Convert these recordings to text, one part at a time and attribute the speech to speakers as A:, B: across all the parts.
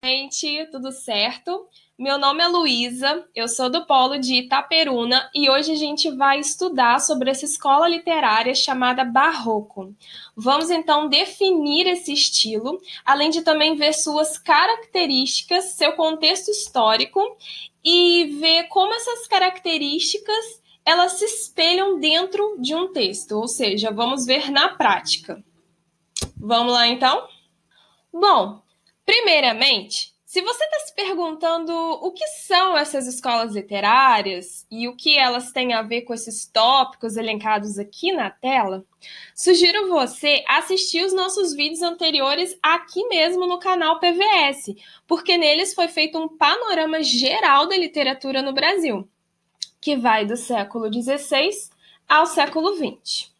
A: Gente, tudo certo? Meu nome é Luísa, eu sou do Polo de Itaperuna e hoje a gente vai estudar sobre essa escola literária chamada Barroco. Vamos então definir esse estilo, além de também ver suas características, seu contexto histórico e ver como essas características elas se espelham dentro de um texto, ou seja, vamos ver na prática. Vamos lá então? Bom, primeiramente, se você está se perguntando o que são essas escolas literárias e o que elas têm a ver com esses tópicos elencados aqui na tela, sugiro você assistir os nossos vídeos anteriores aqui mesmo no canal PVS, porque neles foi feito um panorama geral da literatura no Brasil, que vai do século XVI ao século XX.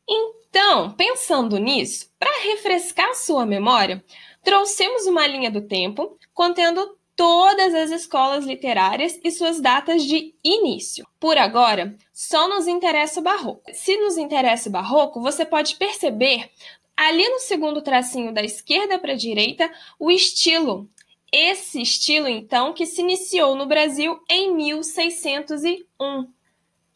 A: Então, pensando nisso, para refrescar sua memória, trouxemos uma linha do tempo contendo todas as escolas literárias e suas datas de início. Por agora, só nos interessa o Barroco. Se nos interessa o Barroco, você pode perceber ali no segundo tracinho da esquerda para a direita o estilo. Esse estilo, então, que se iniciou no Brasil em 1601.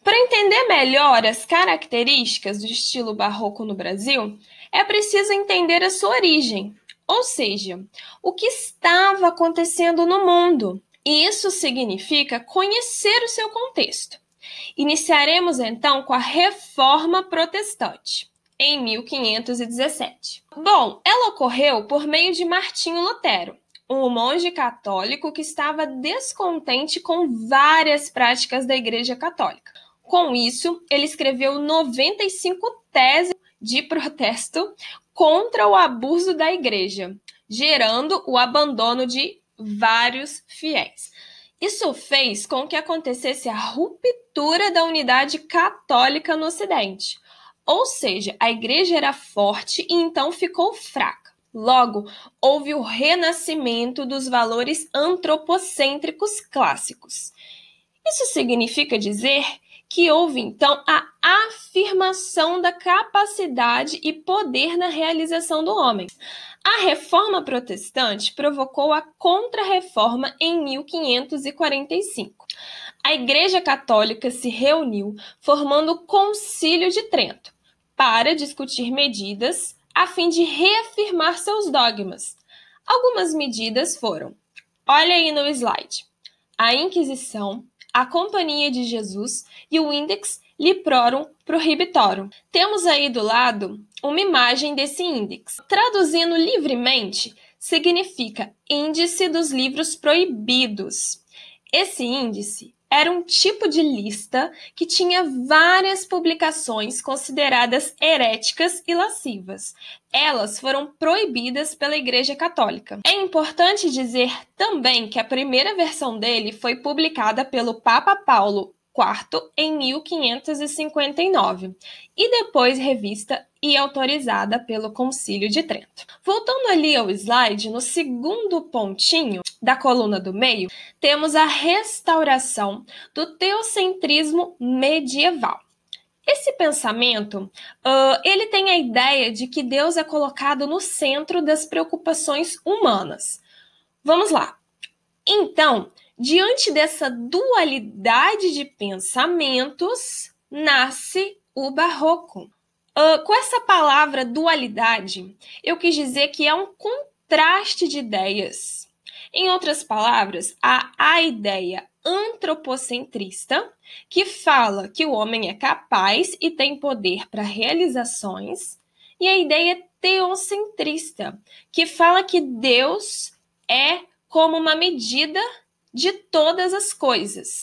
A: Para entender melhor as características do estilo barroco no Brasil, é preciso entender a sua origem, ou seja, o que estava acontecendo no mundo. E isso significa conhecer o seu contexto. Iniciaremos então com a Reforma Protestante, em 1517. Bom, ela ocorreu por meio de Martinho Lutero, um monge católico que estava descontente com várias práticas da Igreja Católica. Com isso, ele escreveu 95 teses de protesto contra o abuso da Igreja, gerando o abandono de vários fiéis. Isso fez com que acontecesse a ruptura da unidade católica no Ocidente. Ou seja, a Igreja era forte e então ficou fraca. Logo, houve o renascimento dos valores antropocêntricos clássicos. Isso significa dizer que houve, então, a afirmação da capacidade e poder na realização do homem. A Reforma Protestante provocou a Contra-Reforma em 1545. A Igreja Católica se reuniu, formando o Concílio de Trento, para discutir medidas a fim de reafirmar seus dogmas. Algumas medidas foram, olha aí no slide, a Inquisição, a Companhia de Jesus e o Index Liprorum Prohibitorum. Temos aí do lado uma imagem desse índex. Traduzindo livremente, significa Índice dos Livros Proibidos. Esse índice era um tipo de lista que tinha várias publicações consideradas heréticas e lascivas. Elas foram proibidas pela Igreja Católica. É importante dizer também que a primeira versão dele foi publicada pelo Papa Paulo IV em 1559 e depois revista e autorizada pelo Concílio de Trento. Voltando ali ao slide, no segundo pontinho da coluna do meio, temos a restauração do teocentrismo medieval. Esse pensamento, ele tem a ideia de que Deus é colocado no centro das preocupações humanas. Vamos lá. Então, diante dessa dualidade de pensamentos, nasce o Barroco. Com essa palavra dualidade, eu quis dizer que é um contraste de ideias. Em outras palavras, há a ideia antropocentrista, que fala que o homem é capaz e tem poder para realizações, e a ideia teocentrista, que fala que Deus é como uma medida de todas as coisas.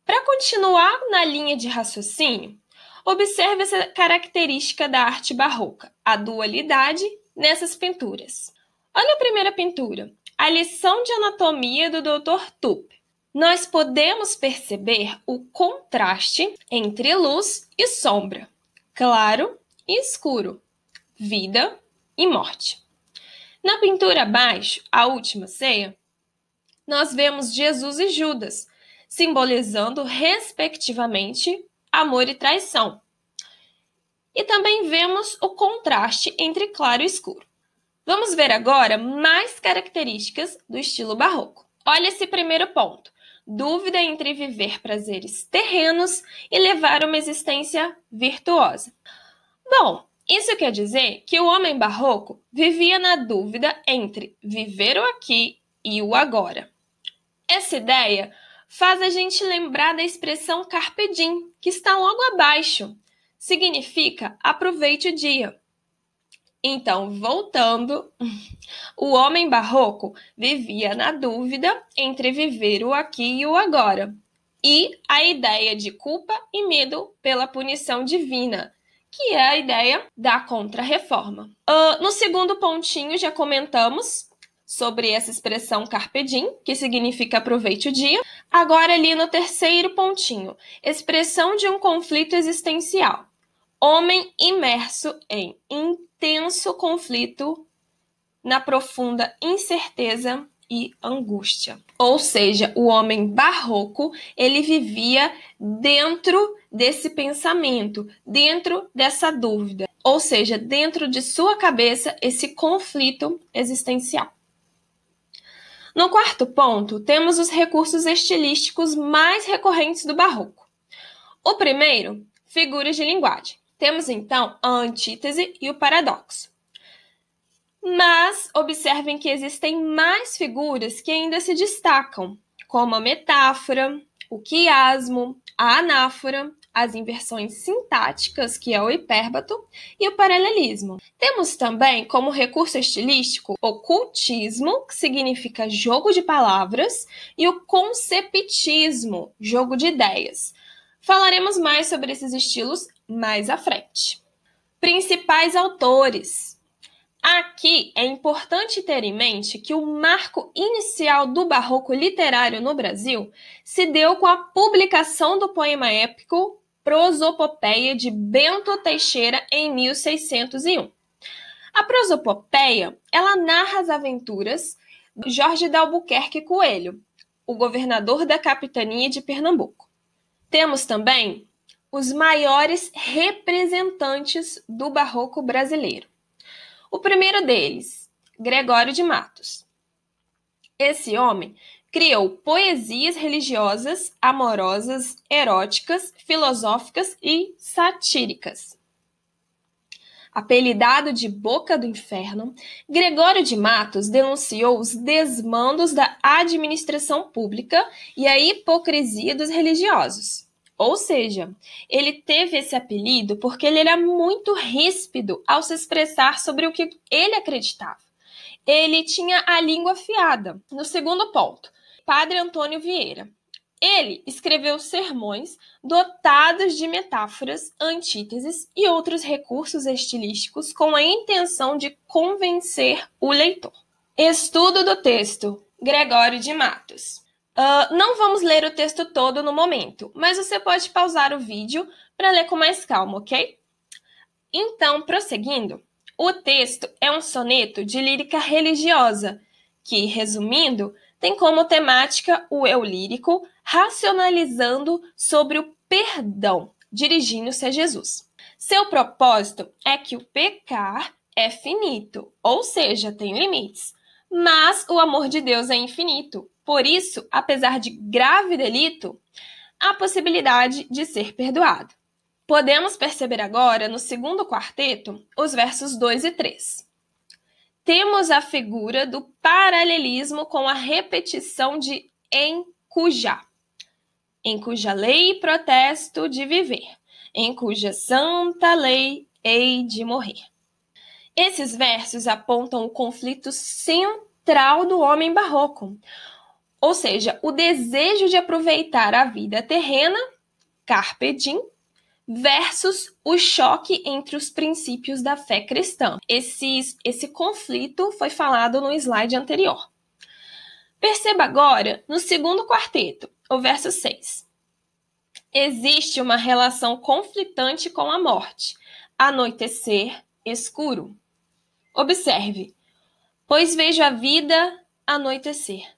A: Para continuar na linha de raciocínio, observe essa característica da arte barroca, a dualidade nessas pinturas. Olha a primeira pintura, a lição de anatomia do Dr. Tup. Nós podemos perceber o contraste entre luz e sombra, claro e escuro, vida e morte. Na pintura abaixo, a última ceia, nós vemos Jesus e Judas, simbolizando, respectivamente, amor e traição. E também vemos o contraste entre claro e escuro. Vamos ver agora mais características do estilo barroco. Olha esse primeiro ponto. Dúvida entre viver prazeres terrenos e levar uma existência virtuosa. Bom, isso quer dizer que o homem barroco vivia na dúvida entre viver o aqui e o agora. Essa ideia faz a gente lembrar da expressão carpe diem, que está logo abaixo. Significa aproveite o dia. Então, voltando, o homem barroco vivia na dúvida entre viver o aqui e o agora, e a ideia de culpa e medo pela punição divina, que é a ideia da contra-reforma. No segundo pontinho, já comentamos sobre essa expressão carpe diem, que significa aproveite o dia. Agora, ali no terceiro pontinho, expressão de um conflito existencial. Homem imerso em intenso conflito na profunda incerteza e angústia. Ou seja, o homem barroco, ele vivia dentro desse pensamento, dentro dessa dúvida. Ou seja, dentro de sua cabeça, esse conflito existencial. No quarto ponto, temos os recursos estilísticos mais recorrentes do barroco. O primeiro, figuras de linguagem. Temos, então, a antítese e o paradoxo. Mas observem que existem mais figuras que ainda se destacam, como a metáfora, o quiasmo, a anáfora, as inversões sintáticas, que é o hipérbato, e o paralelismo. Temos também como recurso estilístico o cultismo, que significa jogo de palavras, e o conceptismo, jogo de ideias. Falaremos mais sobre esses estilos mais à frente. Principais autores. Aqui é importante ter em mente que o marco inicial do barroco literário no Brasil se deu com a publicação do poema épico Prosopopeia de Bento Teixeira em 1601. A prosopopeia, ela narra as aventuras de Jorge d'Albuquerque Coelho, o governador da capitania de Pernambuco. Temos também os maiores representantes do barroco brasileiro. O primeiro deles, Gregório de Matos. Esse homem criou poesias religiosas, amorosas, eróticas, filosóficas e satíricas. Apelidado de Boca do Inferno, Gregório de Matos denunciou os desmandos da administração pública e a hipocrisia dos religiosos. Ou seja, ele teve esse apelido porque ele era muito ríspido ao se expressar sobre o que ele acreditava. Ele tinha a língua afiada. No segundo ponto, Padre Antônio Vieira. Ele escreveu sermões dotados de metáforas, antíteses e outros recursos estilísticos com a intenção de convencer o leitor. Estudo do texto, Gregório de Matos. Não vamos ler o texto todo no momento, mas você pode pausar o vídeo para ler com mais calma, ok? Então, prosseguindo, o texto é um soneto de lírica religiosa, que, resumindo, tem como temática o eu lírico, racionalizando sobre o perdão, dirigindo-se a Jesus. Seu propósito é que o pecar é finito, ou seja, tem limites, mas o amor de Deus é infinito. Por isso, apesar de grave delito, há possibilidade de ser perdoado. Podemos perceber agora, no segundo quarteto, os versos 2 e 3. Temos a figura do paralelismo com a repetição de em cuja lei protesto de viver, em cuja santa lei hei de morrer. Esses versos apontam o conflito central do homem barroco, ou seja, o desejo de aproveitar a vida terrena, carpe diem, versus o choque entre os princípios da fé cristã. Esse conflito foi falado no slide anterior. Perceba agora, no segundo quarteto, o verso 6. Existe uma relação conflitante com a morte. Anoitecer, escuro. Observe, pois vejo a vida anoitecer.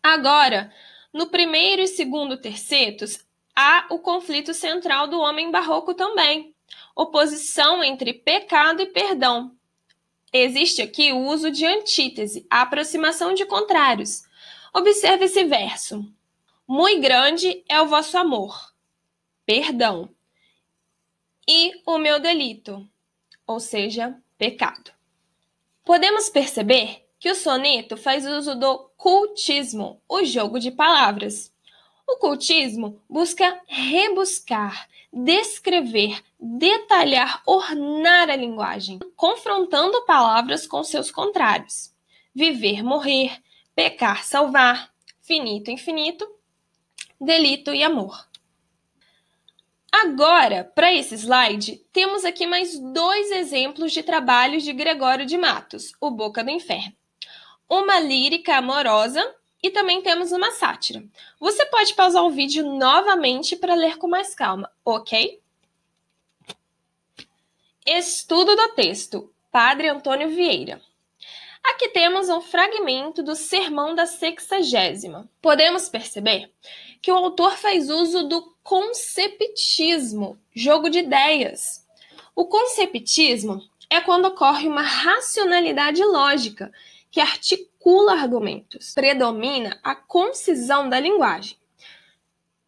A: Agora, no primeiro e segundo tercetos, há o conflito central do homem barroco também. Oposição entre pecado e perdão. Existe aqui o uso de antítese, a aproximação de contrários. Observe esse verso. Muito grande é o vosso amor, perdão, e o meu delito, ou seja, pecado. Podemos perceber que o soneto faz uso do cultismo, o jogo de palavras. O cultismo busca rebuscar, descrever, detalhar, ornar a linguagem, confrontando palavras com seus contrários. Viver, morrer, pecar, salvar, finito, infinito, delito e amor. Agora, para esse slide, temos aqui mais 2 exemplos de trabalhos de Gregório de Matos, O Boca do Inferno. Uma lírica amorosa e também temos uma sátira. Você pode pausar o vídeo novamente para ler com mais calma, ok? Estudo do texto, Padre Antônio Vieira. Aqui temos um fragmento do Sermão da Sexagésima. Podemos perceber que o autor faz uso do conceptismo, jogo de ideias. O conceptismo é quando ocorre uma racionalidade lógica que articula argumentos. Predomina a concisão da linguagem.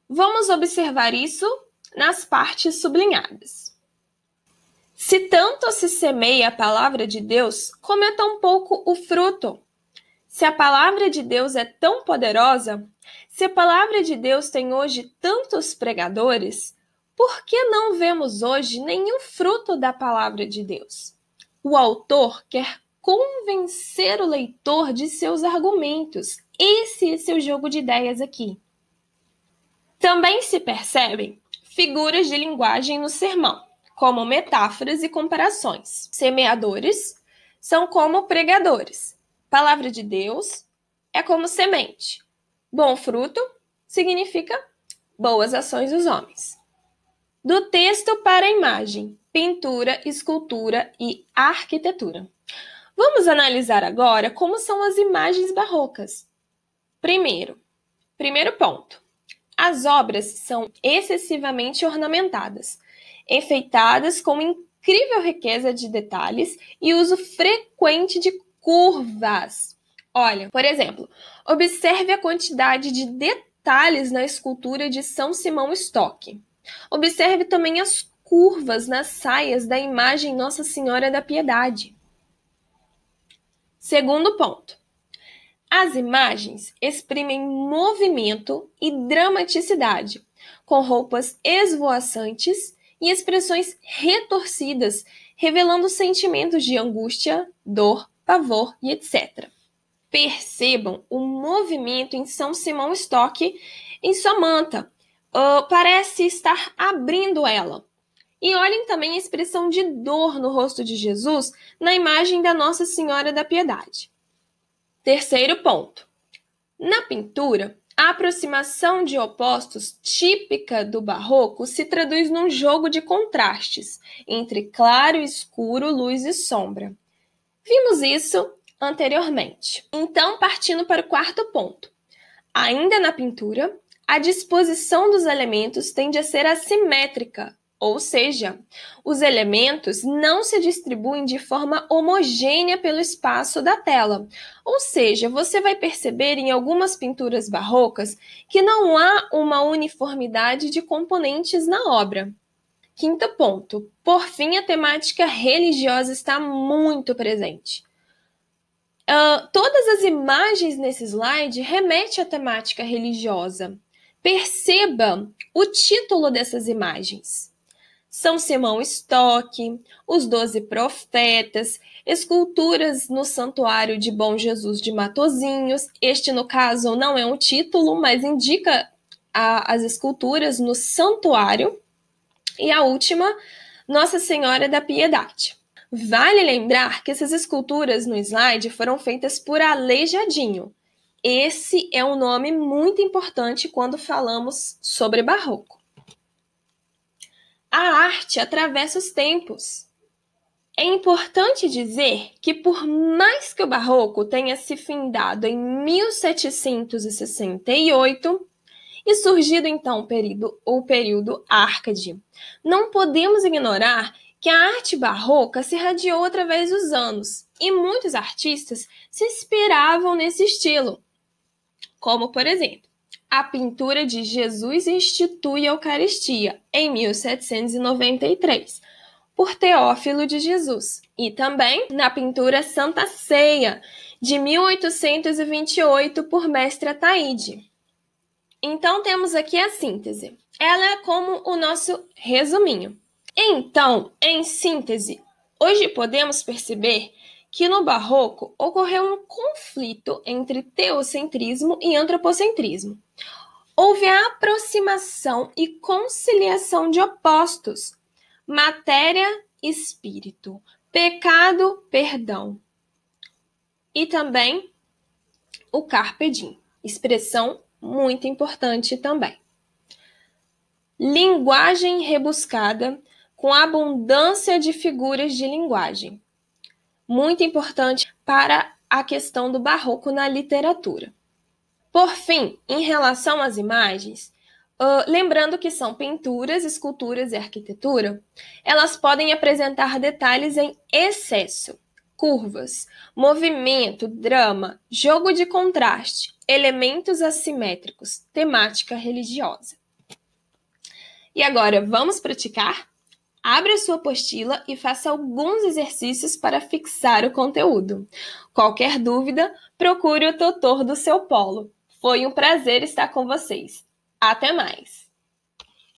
A: Vamos observar isso nas partes sublinhadas. Se tanto se semeia a palavra de Deus, como é tão pouco o fruto? Se a palavra de Deus é tão poderosa, se a palavra de Deus tem hoje tantos pregadores, por que não vemos hoje nenhum fruto da palavra de Deus? O autor quer convencer o leitor de seus argumentos. Esse é seu jogo de ideias aqui. Também se percebem figuras de linguagem no sermão, como metáforas e comparações. Semeadores são como pregadores. Palavra de Deus é como semente. Bom fruto significa boas ações dos homens. Do texto para a imagem, pintura, escultura e arquitetura. Vamos analisar agora como são as imagens barrocas. Primeiro ponto. As obras são excessivamente ornamentadas, enfeitadas com incrível riqueza de detalhes e uso frequente de curvas. Olha, por exemplo, observe a quantidade de detalhes na escultura de São Simão Stock. Observe também as curvas nas saias da imagem Nossa Senhora da Piedade. Segundo ponto. As imagens exprimem movimento e dramaticidade, com roupas esvoaçantes e expressões retorcidas, revelando sentimentos de angústia, dor, pavor e etc. Percebam o movimento em São Simão Stock em sua manta. Parece estar abrindo ela. E olhem também a expressão de dor no rosto de Jesus na imagem da Nossa Senhora da Piedade. Terceiro ponto. Na pintura, a aproximação de opostos típica do barroco se traduz num jogo de contrastes entre claro e escuro, luz e sombra. Vimos isso anteriormente. Então, partindo para o quarto ponto. Ainda na pintura, a disposição dos elementos tende a ser assimétrica, ou seja, os elementos não se distribuem de forma homogênea pelo espaço da tela. Ou seja, você vai perceber em algumas pinturas barrocas que não há uma uniformidade de componentes na obra. Quinto ponto. Por fim, a temática religiosa está muito presente. Todas as imagens nesse slide remetem à temática religiosa. Perceba o título dessas imagens. São Simão Stock, os 12 profetas, esculturas no Santuário de Bom Jesus de Matozinhos. Este, no caso, não é um título, mas indica as esculturas no santuário. E a última, Nossa Senhora da Piedade. Vale lembrar que essas esculturas no slide foram feitas por Aleijadinho. Esse é um nome muito importante quando falamos sobre barroco. A arte atravessa os tempos. É importante dizer que, por mais que o barroco tenha se findado em 1768 e surgido então o período Árcade, não podemos ignorar que a arte barroca se irradiou através dos anos e muitos artistas se inspiravam nesse estilo, como, por exemplo, a pintura de Jesus institui a Eucaristia, em 1793, por Teófilo de Jesus, e também na pintura Santa Ceia, de 1828, por Mestre Ataíde. Então, temos aqui a síntese. Ela é como o nosso resuminho. Então, em síntese, hoje podemos perceber que no Barroco ocorreu um conflito entre teocentrismo e antropocentrismo. Houve a aproximação e conciliação de opostos, matéria e espírito, pecado, perdão. E também o carpe diem, expressão muito importante também. Linguagem rebuscada com abundância de figuras de linguagem. Muito importante para a questão do barroco na literatura. Por fim, em relação às imagens, lembrando que são pinturas, esculturas e arquitetura, elas podem apresentar detalhes em excesso, curvas, movimento, drama, jogo de contraste, elementos assimétricos, temática religiosa. E agora, vamos praticar? Abra sua apostila e faça alguns exercícios para fixar o conteúdo. Qualquer dúvida, procure o tutor do seu polo. Foi um prazer estar com vocês. Até mais!